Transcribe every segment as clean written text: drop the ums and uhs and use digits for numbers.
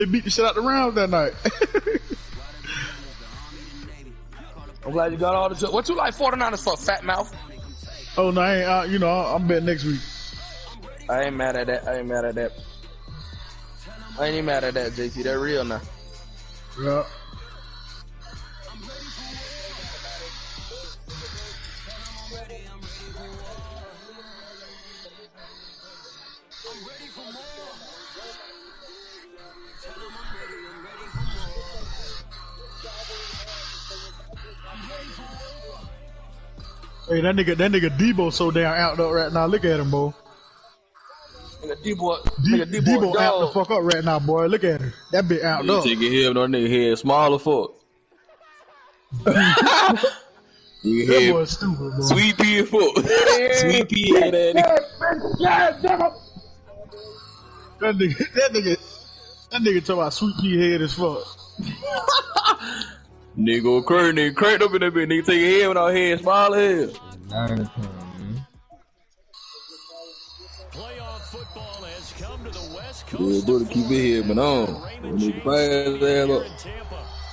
They beat the shit out the rounds that night. I'm glad you got all the. What you like 49ers for, fat mouth? Oh no, I ain't. I'm betting next week. I ain't mad at that. I ain't even mad at that, JC. They're real now. Yeah. Hey, that nigga Debo so damn out though right now. Look at him, boy. Debo out the fuck up right now, boy. Look at him. That bit out though. Taking him, no nigga head small as fuck. That boy stupid, boy. Sweet pea as fuck. Sweet pea head ass nigga. That nigga talking about sweet pea head as fuck. Nigga cranked up in that bitch. Nigga take your head without head, small as hell. Playoff football has come to the West Yeah, Coast. brother, keep it here, man. Nigga, fire his ass up.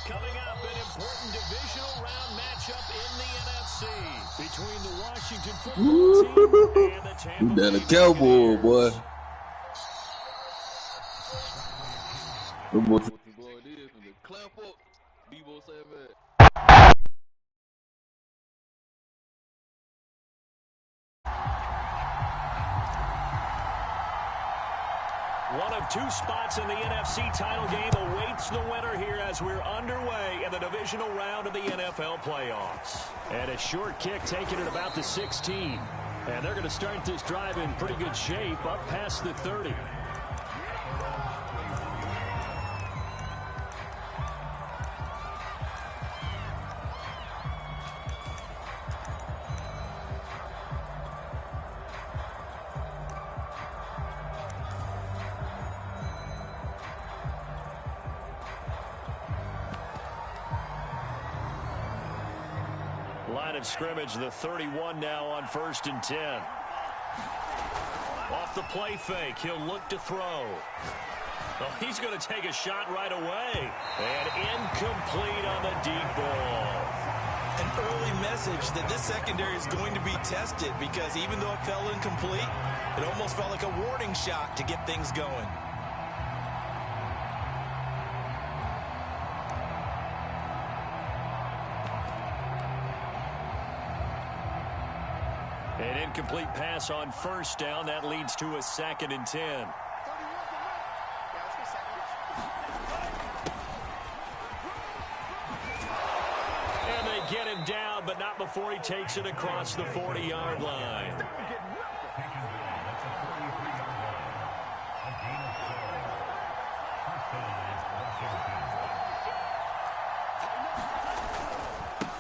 Coming up, an important divisional round matchup in the NFC between the Washington football team and the Tampa You done a cowboy, boy. Them boys this and the clap up. Debo said that. One of two spots in the NFC title game awaits the winner here as we're underway in the divisional round of the NFL playoffs. And a short kick taken at about the 16. And they're going to start this drive in pretty good shape up past the 30. Line of scrimmage, the 31 now on 1st and 10. Off the play fake, he'll look to throw. Well, he's going to take a shot right away. And incomplete on the deep ball. An early message that this secondary is going to be tested because even though it fell incomplete, it almost felt like a warning shot to get things going. An incomplete pass on 1st down. That leads to a 2nd and 10. And they get him down, but not before he takes it across the 40-yard line.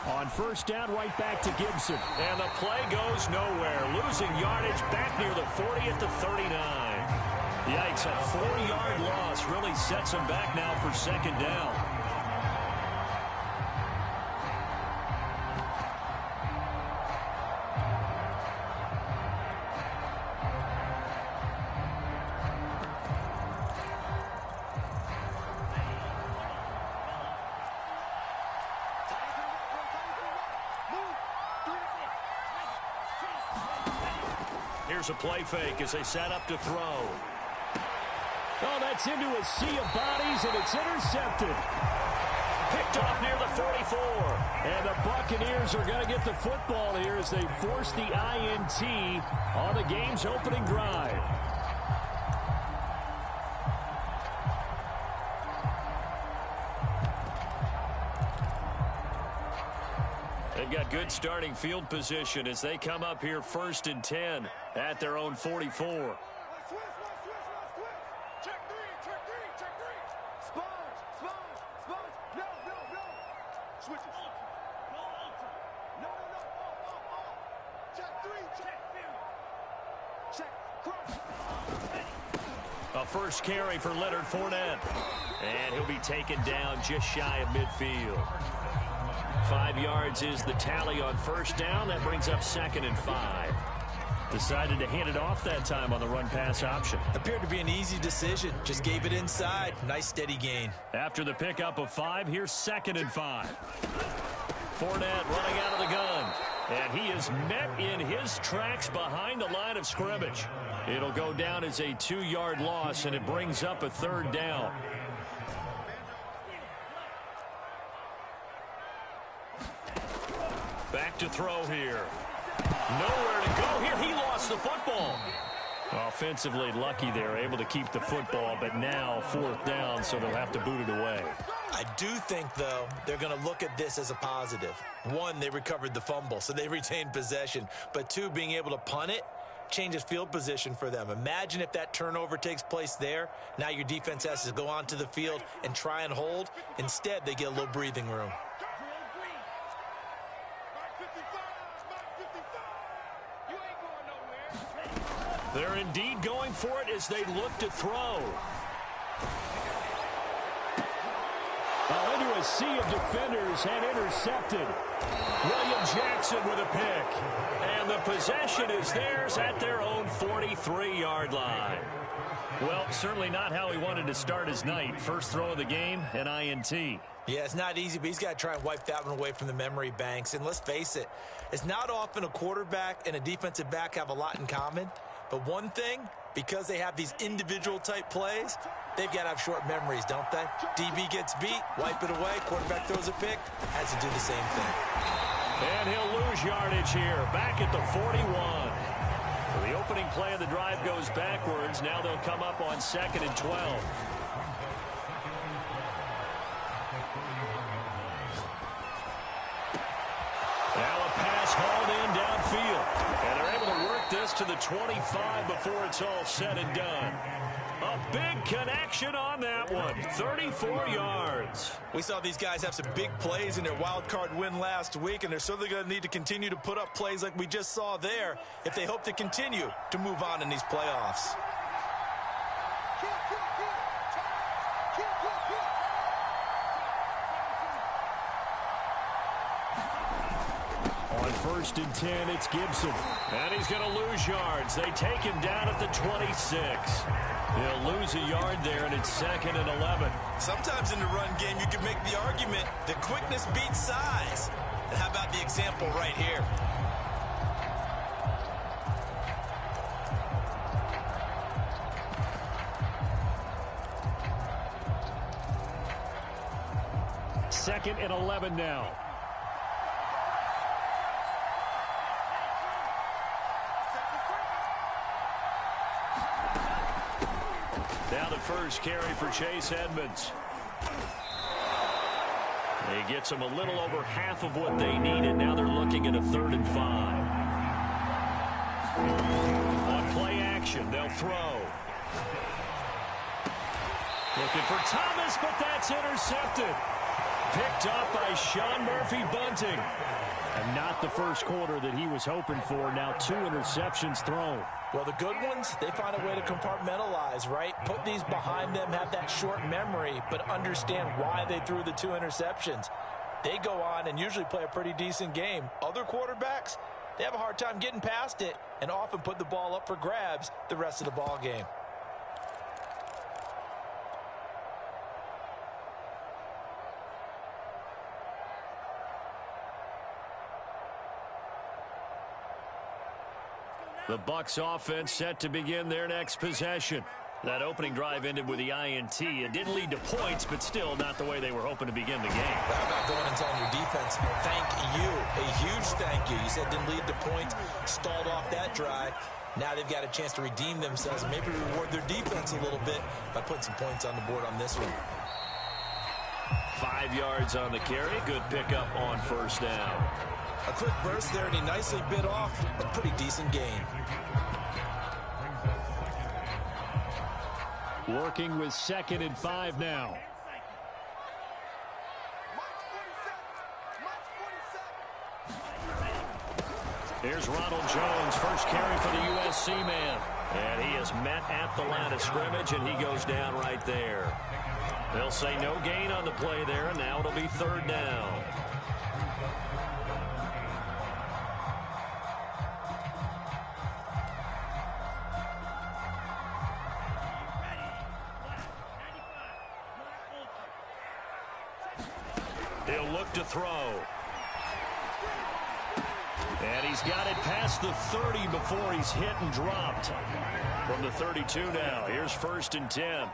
On 1st down, right back to Gibson. And the play goes nowhere. Losing yardage back near the 40 at the 39. Yikes, a 4-yard loss really sets him back now for 2nd down. Here's a play fake as they set up to throw. Oh, that's into a sea of bodies, and it's intercepted. Picked off near the 44. And the Buccaneers are going to get the football here as they force the INT on the game's opening drive. They've got good starting field position as they come up here 1st and 10 at their own 44. A first carry for Leonard Fournette. And he'll be taken down just shy of midfield. 5 yards is the tally on 1st down. That brings up 2nd and 5. Decided to hand it off that time on the run-pass option. Appeared to be an easy decision. Just gave it inside. Nice steady gain. After the pickup of 5, here's 2nd and 5. Fournette running out of the gun. And he is met in his tracks behind the line of scrimmage. It'll go down as a 2-yard loss, and it brings up a 3rd down. Back to throw here. Nowhere to go here. He lost the football. Offensively lucky they're able to keep the football, but now 4th down, so they'll have to boot it away. I do think, though, they're going to look at this as a positive. 1, they recovered the fumble, so they retained possession. But 2, being able to punt it changes field position for them. Imagine if that turnover takes place there. Now your defense has to go onto the field and try and hold. Instead, they get a little breathing room. They're indeed going for it as they look to throw. Well, into a sea of defenders and intercepted. William Jackson with a pick. And the possession is theirs at their own 43-yard line. Well, certainly not how he wanted to start his night. First throw of the game, an INT. Yeah, it's not easy, but he's got to try and wipe that one away from the memory banks. And let's face it, it's not often a quarterback and a defensive back have a lot in common. But one thing, because they have these individual type plays, they've got to have short memories, don't they? DB gets beat, wipe it away, quarterback throws a pick, has to do the same thing. And he'll lose yardage here, back at the 41. The opening play of the drive goes backwards. Now they'll come up on 2nd and 12. Now a pass hauled in downfield. And they're able to work this to the 25 before it's all said and done. A big connection on that one. 34 yards. We saw these guys have some big plays in their wild card win last week, and they're certainly going to need to continue to put up plays like we just saw there if they hope to continue to move on in these playoffs. On 1st and 10, it's Gibson. And he's going to lose yards. They take him down at the 26. He'll lose a yard there, and it's 2nd and 11. Sometimes in the run game, you can make the argument that quickness beats size. And how about the example right here? Second and 11 now. Now the first carry for Chase Edmonds. He gets them a little over half of what they needed. Now they're looking at a 3rd and 5. On play action, they'll throw. Looking for Thomas, but that's intercepted. Picked up by Sean Murphy-Bunting. And not the first quarter that he was hoping for. Now 2 interceptions thrown. Well, the good ones, they find a way to compartmentalize, right? Put these behind them, have that short memory, but understand why they threw the 2 interceptions. They go on and usually play a pretty decent game. Other quarterbacks, they have a hard time getting past it and often put the ball up for grabs the rest of the ball game. The Bucs offense set to begin their next possession. That opening drive ended with the INT. It didn't lead to points, but still not the way they were hoping to begin the game. How about going and telling your defense, thank you, a huge thank you. You said didn't lead to points, stalled off that drive. Now they've got a chance to redeem themselves and maybe reward their defense a little bit by putting some points on the board on this one. 5 yards on the carry. Good pickup on 1st down. A quick burst there, and he nicely bit off a pretty decent gain. Working with 2nd and 5 now. Here's Ronald Jones, first carry for the USC man. And he is met at the line of scrimmage, and he goes down right there. They'll say no gain on the play there, and now it'll be 3rd down. He'll look to throw. And he's got it past the 30 before he's hit and dropped. From the 32 now, here's 1st and 10.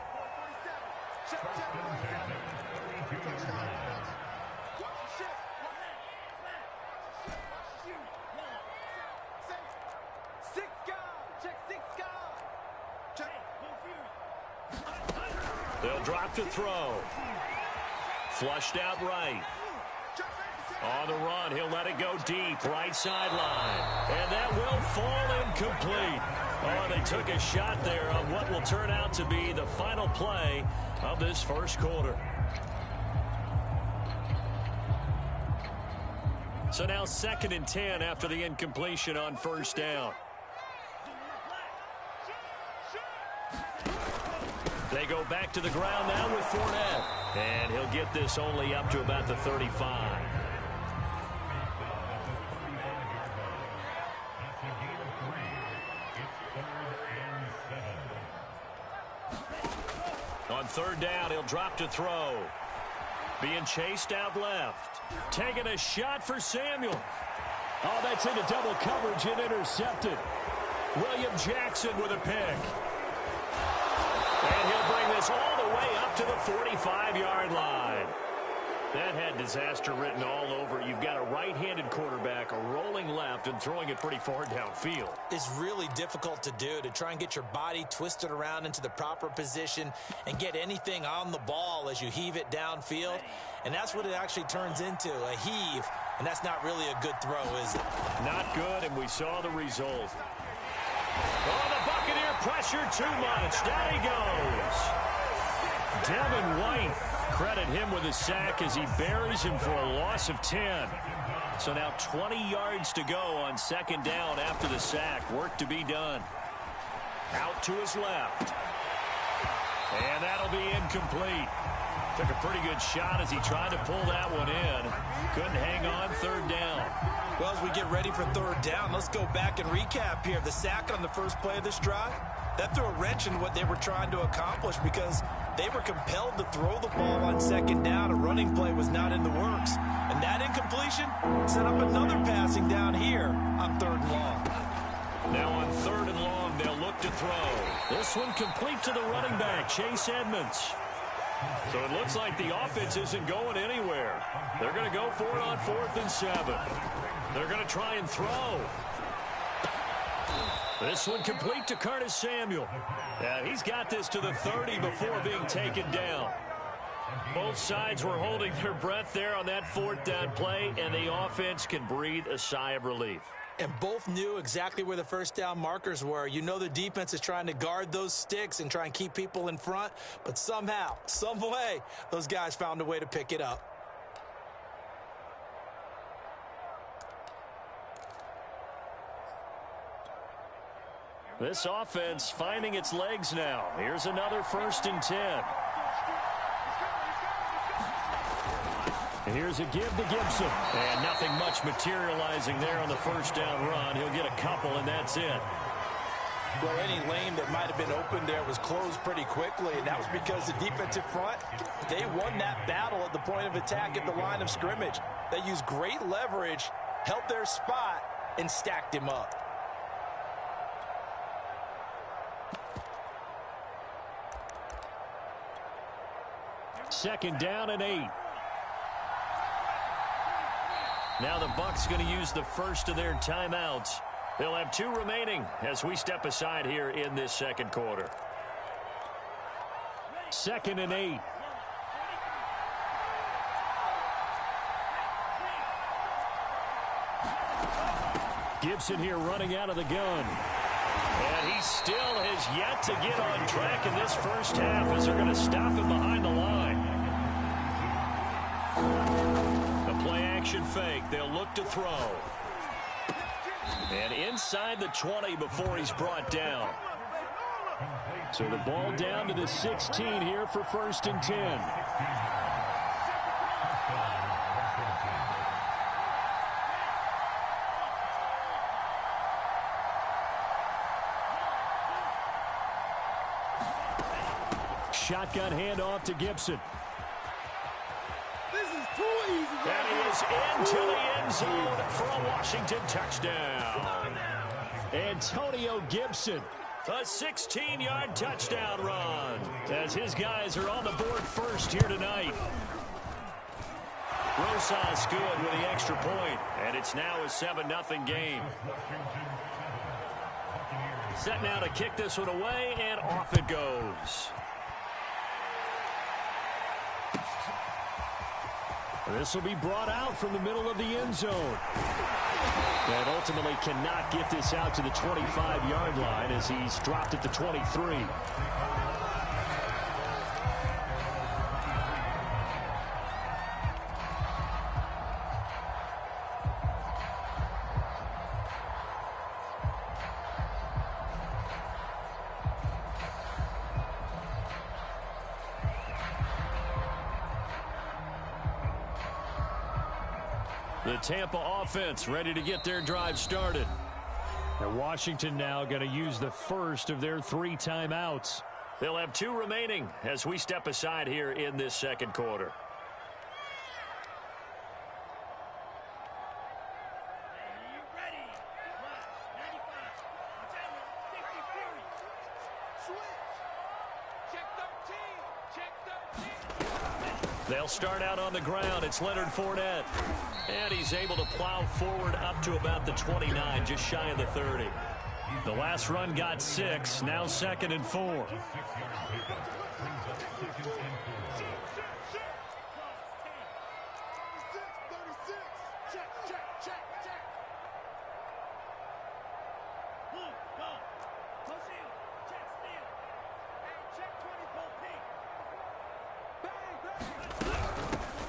They'll drop to throw. Flushed out right. On the run, he'll let it go deep, right sideline. And that will fall incomplete. Oh, they took a shot there on what will turn out to be the final play of this first quarter. So now 2nd and 10 after the incompletion on 1st down. They go back to the ground now with Fournette. And he'll get this only up to about the 35. On 3rd down, he'll drop to throw. Being chased out left. Taking a shot for Samuel. Oh, that's into double coverage and intercepted. William Jackson with a pick. And he'll bring this all the way up to the 45-yard line. That had disaster written all over. You've got a right-handed quarterback, a rolling left, and throwing it pretty far downfield. It's really difficult to do, to try and get your body twisted around into the proper position and get anything on the ball as you heave it downfield. And that's what it actually turns into, a heave. And that's not really a good throw, is it? Not good, and we saw the result. Oh, the Buccaneer pressure too much. Down he goes. Devin White, credit him with a sack as he buries him for a loss of 10. So now 20 yards to go on 2nd down after the sack. Work to be done. Out to his left. And that'll be incomplete. Took a pretty good shot as he tried to pull that one in. Couldn't hang on 3rd down. Well, as we get ready for 3rd down, let's go back and recap here. The sack on the first play of this drive, that threw a wrench in what they were trying to accomplish because they were compelled to throw the ball on 2nd down. A running play was not in the works. And that incompletion set up another passing down here on 3rd and long. Now on 3rd and long, they'll look to throw. This one complete to the running back, Chase Edmonds. So it looks like the offense isn't going anywhere. They're going to go for it on 4th and 7. They're going to try and throw. This one complete to Curtis Samuel. He's got this to the 30 before being taken down. Both sides were holding their breath there on that 4th down play, and the offense can breathe a sigh of relief. And both knew exactly where the 1st down markers were. You know the defense is trying to guard those sticks and try and keep people in front, but somehow, some way, those guys found a way to pick it up. This offense finding its legs now. Here's another 1st and 10. And here's a give to Gibson. And nothing much materializing there on the 1st down run. He'll get a couple, and that's it. Well, any lane that might have been open there was closed pretty quickly, and that was because the defensive front, they won that battle at the point of attack at the line of scrimmage. They used great leverage, held their spot, and stacked him up. Second down and 8. Now the Bucs going to use the first of their timeouts. They'll have 2 remaining as we step aside here in this 2nd quarter. 2nd and 8. Gibson here running out of the gun. And he still has yet to get on track in this first half as they're going to stop him behind the line. The play action fake. They'll look to throw. And inside the 20 before he's brought down. So the ball down to the 16 here for 1st and 10. Shotgun handoff to Gibson. And he is into the end zone for a Washington touchdown. Antonio Gibson, a 16-yard touchdown run, as his guys are on the board first here tonight. Rosas good with the extra point, and it's now a 7-0 game. Set now to kick this one away, and off it goes. This will be brought out from the middle of the end zone. And ultimately cannot get this out to the 25-yard line as he's dropped at the 23. The Tampa offense ready to get their drive started. And Washington now going to use the first of their 3 timeouts. They'll have 2 remaining as we step aside here in this second quarter. They'll start out on the ground. It's Leonard Fournette. And he's able to plow forward up to about the 29, just shy of the 30. The last run got 6, now 2nd and 4.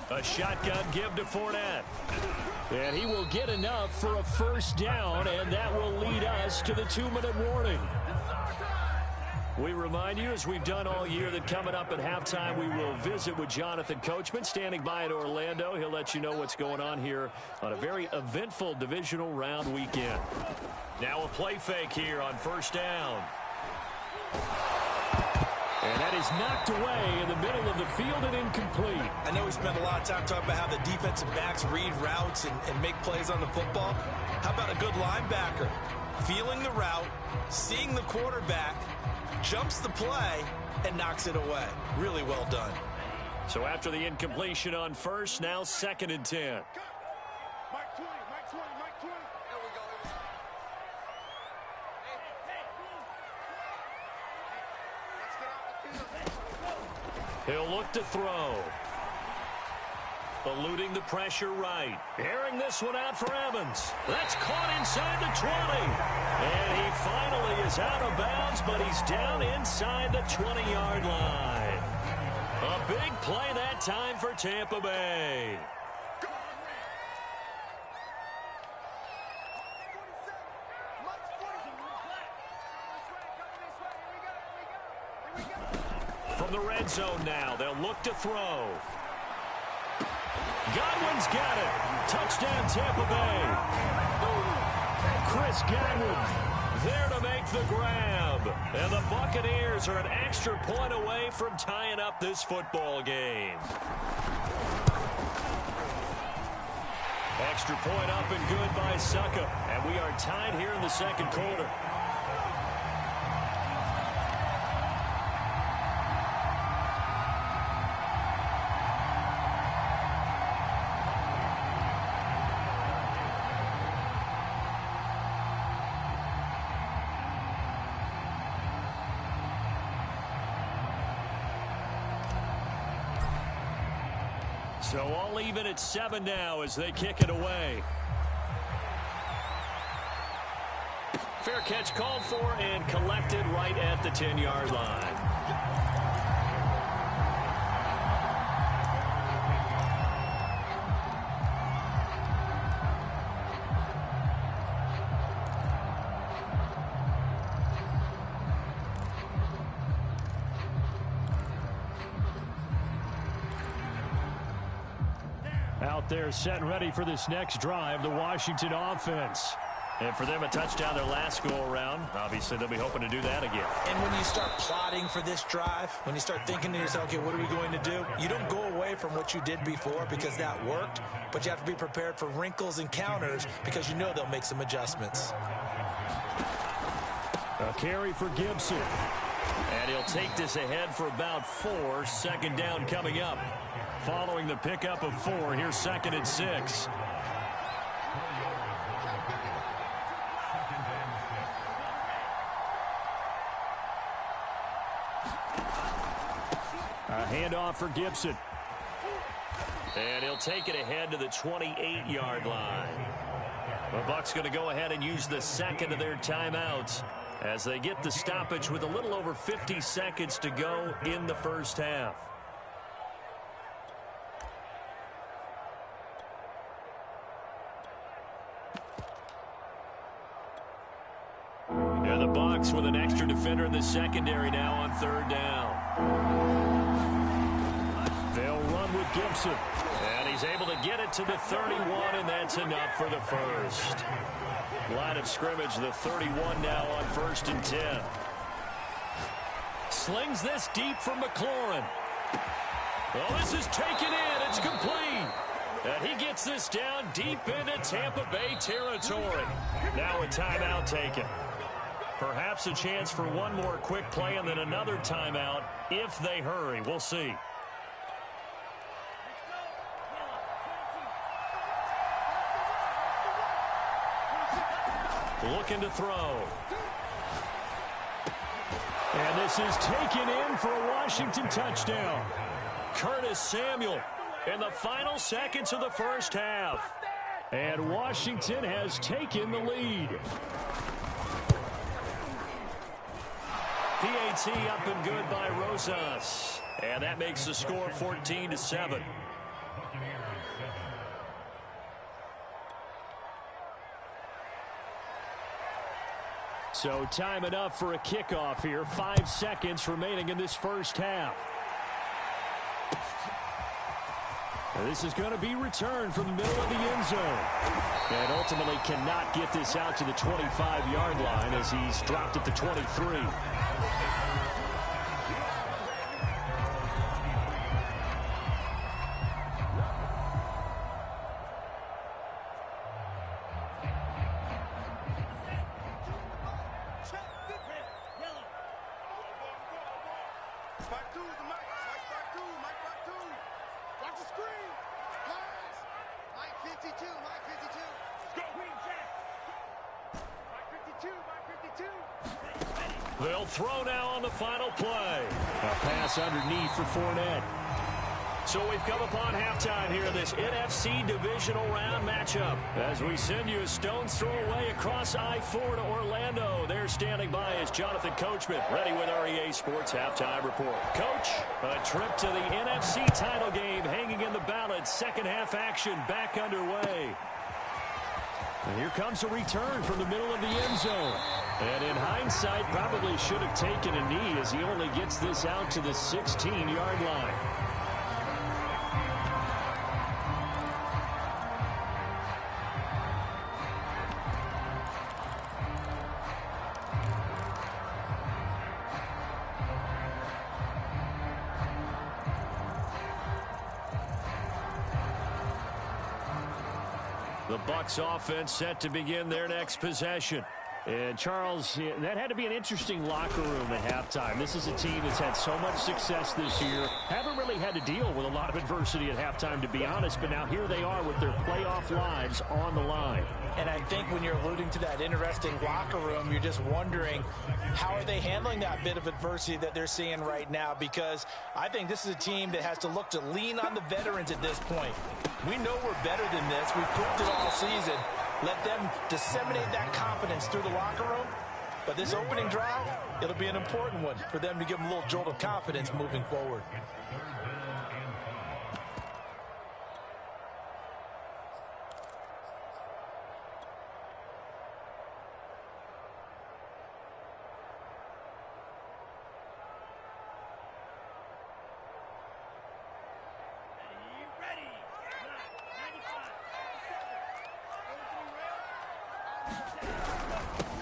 A shotgun give to Fournette. And he will get enough for a first down, and that will lead us to the 2-minute warning. We remind you, as we've done all year, that coming up at halftime, we will visit with Jonathan Coachman, standing by in Orlando. He'll let you know what's going on here on a very eventful divisional round weekend. Now a play fake here on first down. And that is knocked away in the middle of the field and incomplete. I know we spent a lot of time talking about how the defensive backs read routes and make plays on the football. How about a good linebacker? Feeling the route, seeing the quarterback, jumps the play, and knocks it away. Really well done. So after the incompletion on first, now 2nd and 10. He'll look to throw. Eluding the pressure right. Airing this one out for Evans. That's caught inside the 20. And he finally is out of bounds, but he's down inside the 20-yard line. A big play that time for Tampa Bay. From the red zone now, they'll look to throw. Godwin's got it. Touchdown, Tampa Bay. Chris Godwin there to make the grab. And the Buccaneers are an extra point away from tying up this football game. Extra point up and good by Succa. And we are tied here in the second quarter. So all even at 7 now as they kick it away. Fair catch called for and collected right at the 10-yard line. Out there set and ready for this next drive, the Washington offense. And for them, a touchdown their last go-around. Obviously, they'll be hoping to do that again. And when you start plotting for this drive, when you start thinking to yourself, okay, what are we going to do? You don't go away from what you did before because that worked, but you have to be prepared for wrinkles and counters because you know they'll make some adjustments. A carry for Gibson. And he'll take this ahead for about 4. Second down coming up. Following the pickup of 4, here's 2nd and 6. A handoff for Gibson. And he'll take it ahead to the 28-yard line. The Bucs going to go ahead and use the second of their timeouts as they get the stoppage with a little over 50 seconds to go in the first half. And the Bucs with an extra defender in the secondary now on 3rd down. They'll run with Gibson. And he's able to get it to the 31, and that's enough for the first. Line of scrimmage, the 31 now on 1st and 10. Slings this deep from McLaurin. Well, this is taken in. It's complete. And he gets this down deep into Tampa Bay territory. Now a timeout taken. Perhaps a chance for one more quick play and then another timeout if they hurry. We'll see. Looking to throw. And this is taken in for a Washington touchdown. Curtis Samuel in the final seconds of the first half. And Washington has taken the lead. PAT up and good by Rosas. And that makes the score 14-7. So time enough for a kickoff here. 5 seconds remaining in this first half. And this is going to be returned from the middle of the end zone. And ultimately cannot get this out to the 25-yard line as he's dropped at the 23. They'll throw now on the final play. A pass underneath for Fournette. So we've come upon halftime here in this NFC divisional round matchup. As we send you a stone's throw away across I-4 to Orlando. There standing by is Jonathan Coachman, ready with REA Sports Halftime Report. Coach, a trip to the NFC title game hanging in the balance. Second half action back underway. And here comes a return from the middle of the end zone. And in hindsight, probably should have taken a knee as he only gets this out to the 16-yard line. The Bucs offense set to begin their next possession. And, Charles, that had to be an interesting locker room at halftime. This is a team that's had so much success this year. Haven't really had to deal with a lot of adversity at halftime, to be honest. But now here they are with their playoff lives on the line. And I think when you're alluding to that interesting locker room, you're just wondering how are they handling that bit of adversity that they're seeing right now, because I think this is a team that has to look to lean on the veterans at this point. We know we're better than this. We've proved it all season. Let them disseminate that confidence through the locker room. But this opening drive, it'll be an important one for them to give them a little jolt of confidence moving forward.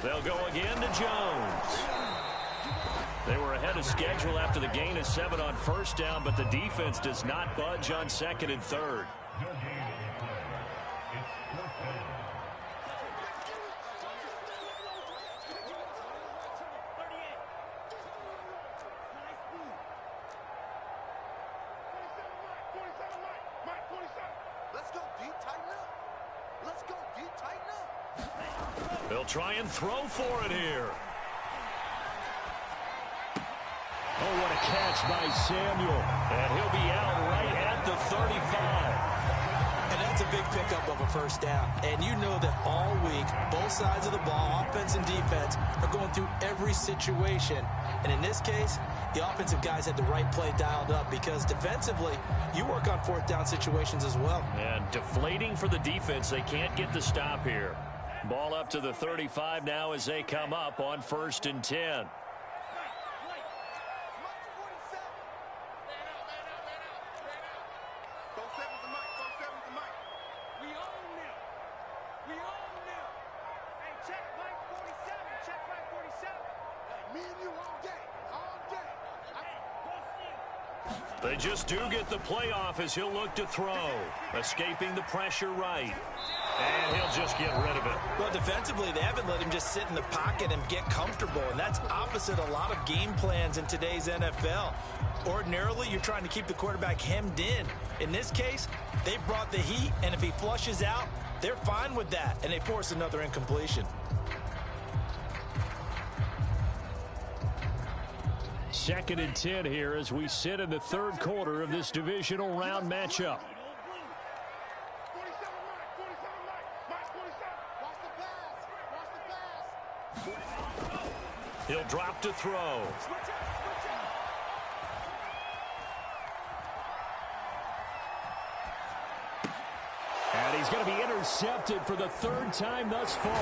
They'll go again to Jones. They were ahead of schedule after the gain of 7 on first down, but the defense does not budge on second and third. They'll try and throw for it here. Oh, what a catch by Samuel. And he'll be out right at the 35. And that's a big pickup of a first down. And you know that all week, both sides of the ball, offense and defense, are going through every situation. And in this case, the offensive guys had the right play dialed up because defensively, you work on fourth down situations as well. And deflating for the defense. They can't get the stop here. Ball up to the 35 now as they come up on 1st and 10. They just do get the playoff as he'll look to throw. Escaping the pressure right. And he'll just get rid of it. Well, defensively, they haven't let him just sit in the pocket and get comfortable. And that's opposite a lot of game plans in today's NFL. Ordinarily, you're trying to keep the quarterback hemmed in. In this case, they brought the heat, and if he flushes out, they're fine with that. And they force another incompletion. 2nd and 10 here as we sit in the 3rd quarter of this divisional round matchup. He'll drop to throw. And he's going to be intercepted for the 3rd time thus far.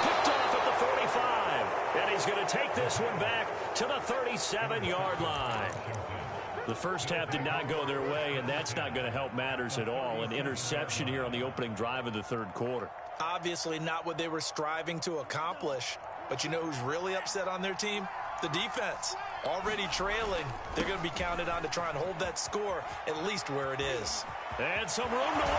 Picked off at the 45. And he's going to take this one back to the 37-yard line. The first half did not go their way, and that's not going to help matters at all. An interception here on the opening drive of the 3rd quarter. Obviously not what they were striving to accomplish. But you know who's really upset on their team? The defense. Already trailing. They're going to be counted on to try and hold that score at least where it is. And some room to work.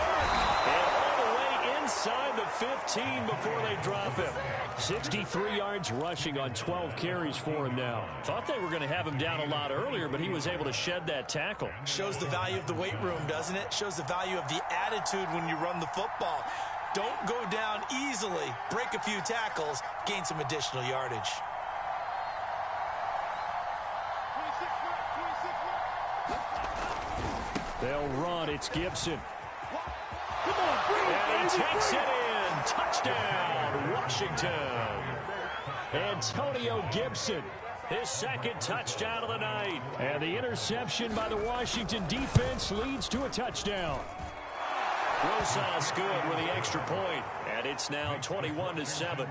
And all the way inside the 15 before they drop him. 63 yards rushing on 12 carries for him now. Thought they were going to have him down a lot earlier, but he was able to shed that tackle. Shows the value of the weight room, doesn't it? Shows the value of the attitude when you run the football. Don't go down easily. Break a few tackles. Gain some additional yardage. They'll run. It's Gibson. And he takes it in. Touchdown, Washington. Antonio Gibson, his 2nd touchdown of the night. And the interception by the Washington defense leads to a touchdown. Rosas good with the extra point, and it's now 21-7.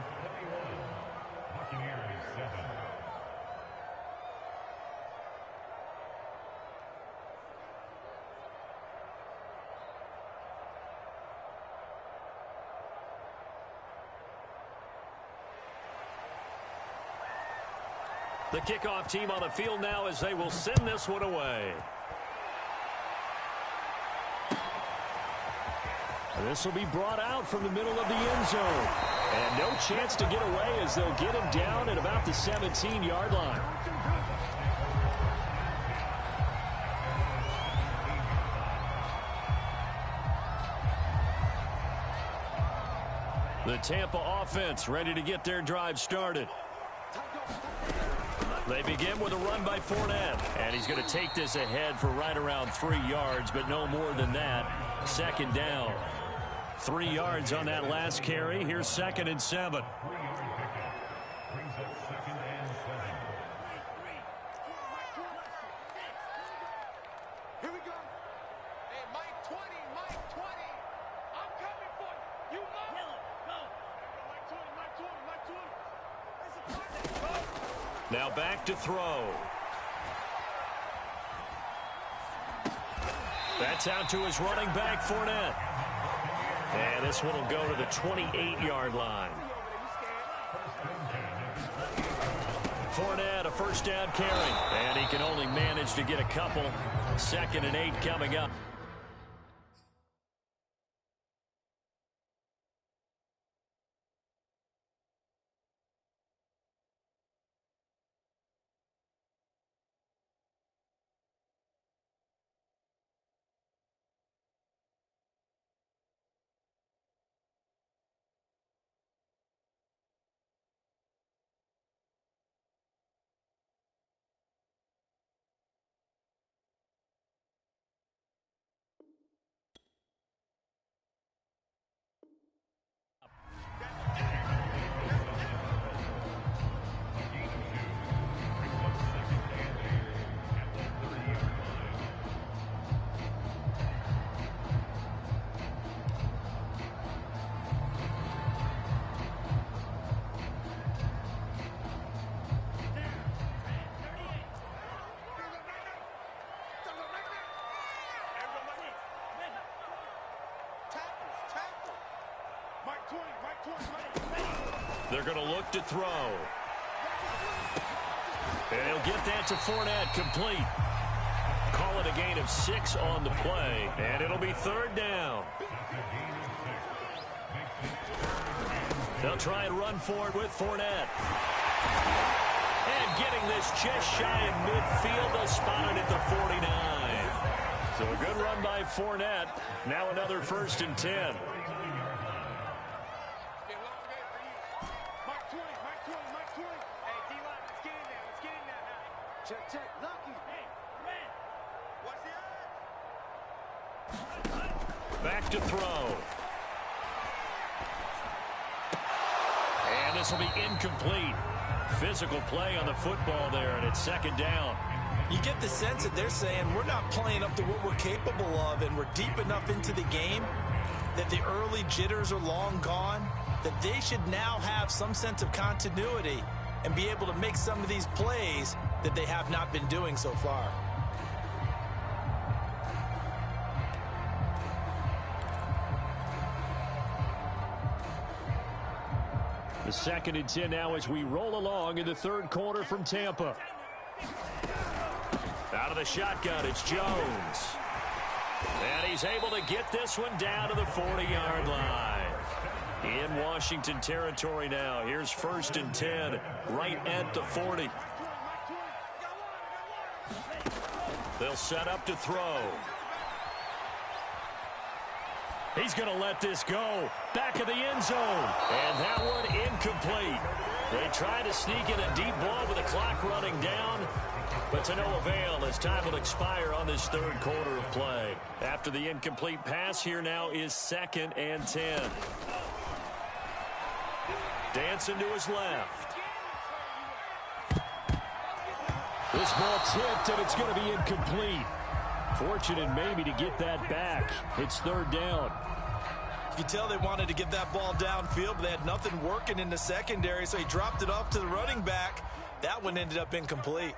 The kickoff team on the field now as they will send this one away. This will be brought out from the middle of the end zone. And no chance to get away as they'll get him down at about the 17-yard line. The Tampa offense ready to get their drive started. They begin with a run by Fournette. And he's going to take this ahead for right around 3 yards, but no more than that. 2nd down. 3 yards on that last carry. Here's 2nd and 7. Here we go. Hey, Mike 20, Mike 20. I'm coming for you. You know. Go. Mike 20, Mike 20, Mike 20. Now back to throw. That's out to his running back, Fournette. And this one will go to the 28-yard line. Fournette, a first down carry. And he can only manage to get a couple. 2nd and 8 coming up. They're going to look to throw. And he'll get that to Fournette, complete. Call it a gain of 6 on the play, and it'll be 3rd down. They'll try and run for it with Fournette. And getting this just shy of midfield, they'll spot it at the 49. So a good run by Fournette. Now another 1st and 10. Check, Lucky. Hey, Red. Back to throw. And this will be incomplete. Physical play on the football there, and it's 2nd down. You get the sense that they're saying we're not playing up to what we're capable of, and we're deep enough into the game that the early jitters are long gone, that they should now have some sense of continuity and be able to make some of these plays that they have not been doing so far. The 2nd and 10 now as we roll along in the 3rd quarter from Tampa. Out of the shotgun, it's Jones. And he's able to get this one down to the 40-yard line. In Washington territory now. Here's 1st and 10, right at the 40. They'll set up to throw. He's going to let this go. Back of the end zone. And that one incomplete. They try to sneak in a deep ball with the clock running down, but to no avail as time will expire on this 3rd quarter of play. After the incomplete pass, here now is 2nd and 10. Dancing to his left. This ball tipped, and it's going to be incomplete. Fortunate maybe to get that back. It's 3rd down. You can tell they wanted to get that ball downfield, but they had nothing working in the secondary, so he dropped it off to the running back. That one ended up incomplete.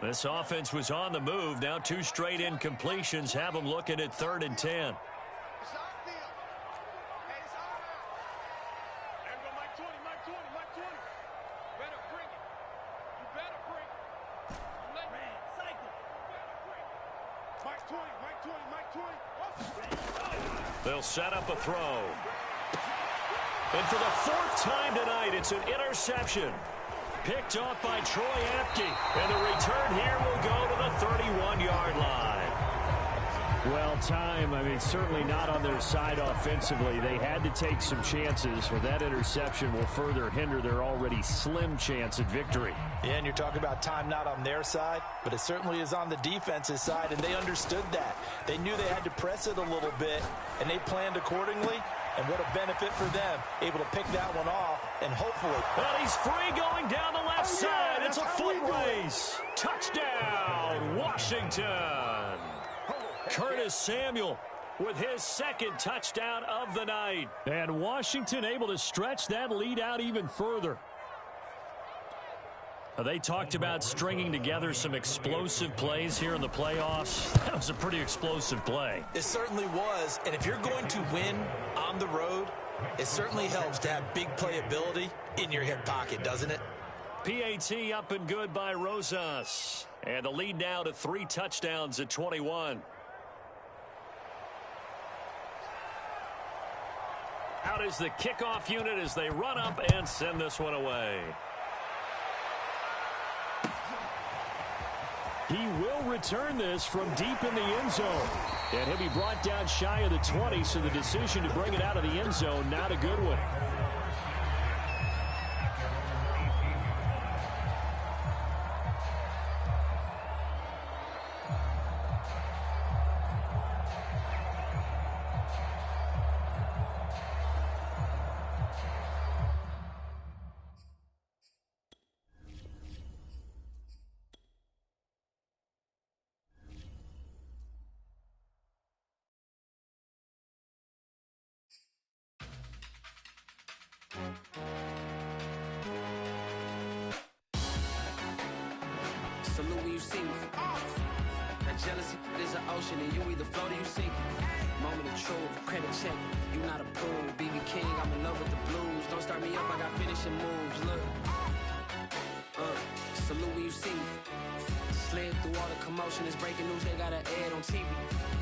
This offense was on the move. Now 2 straight incompletions have them looking at 3rd and 10. They'll set up a throw. And for the 4th time tonight, it's an interception. Picked off by Troy Apke. And the return here will go to the 31-yard line. Well, time, I mean, certainly not on their side offensively. They had to take some chances, where that interception will further hinder their already slim chance at victory. Yeah, and you're talking about time not on their side, but it certainly is on the defense's side, and they understood that. They knew they had to press it a little bit, and they planned accordingly, and what a benefit for them, able to pick that one off, and hopefully... Well, he's free going down the left side. It's a foot race. Touchdown, Washington. Curtis Samuel with his 2nd touchdown of the night. And Washington able to stretch that lead out even further. They talked about stringing together some explosive plays here in the playoffs. That was a pretty explosive play. It certainly was. And if you're going to win on the road, it certainly helps to have big playability in your hip pocket, doesn't it? PAT up and good by Rosas. And the lead now to 3 touchdowns at 21. Out is the kickoff unit as they run up and send this one away. He will return this from deep in the end zone. And he'll be brought down shy of the 20, so the decision to bring it out of the end zone, not a good one. Salute when you see me. That jealousy is an ocean, and you either float or you sink. Moment of truth, credit check. You not a pool, BB King. I'm in love with the blues. Don't start me up, I got finishing moves. Look, salute when you see me. Slid through all the commotion, it's breaking news. They got an ad on TV.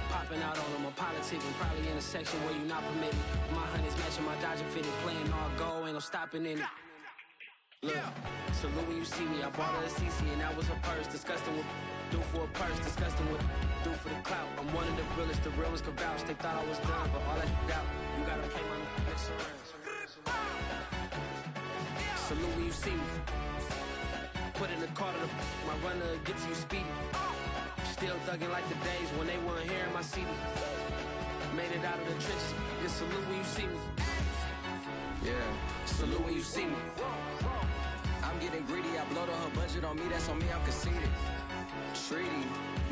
Popping out on them, I'm politicking. Probably in a section where you not permitted. My honey's matching my Dodger fitted, playing all go, ain't no stopping in it. Look, salute when you see me. I bought her a CC and that was her purse. Disgusting with do for a purse. Disgusting with do for the clout. I'm one of the realest. The real ones could vouch. They thought I was done, but all that doubt. You gotta play my next around. Salute when you see me. Put in the car to my runner gets you speedy. Still thugging like the days when they weren't here in my CD. Made it out of the trenches. Just salute when you see me. Yeah, salute when you see me. I'm getting greedy, I blow to her budget on me, that's on me, I'm conceited. Treaty,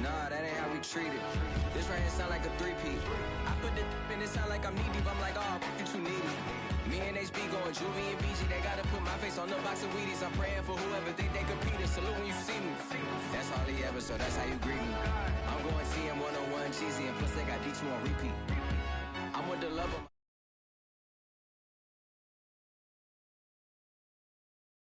nah, that ain't how we treat it. This right here sound like a 3P. I put the in it sound like I'm knee deep, I'm like, oh, you too needy. Me and HB going Juvie and BG, they gotta put my face on the box of Wheaties. I'm praying for whoever think they competed. Salute when you see me. That's all he ever, so that's how you greet me. I'm going TM 101 cheesy, and plus they got D2 on repeat.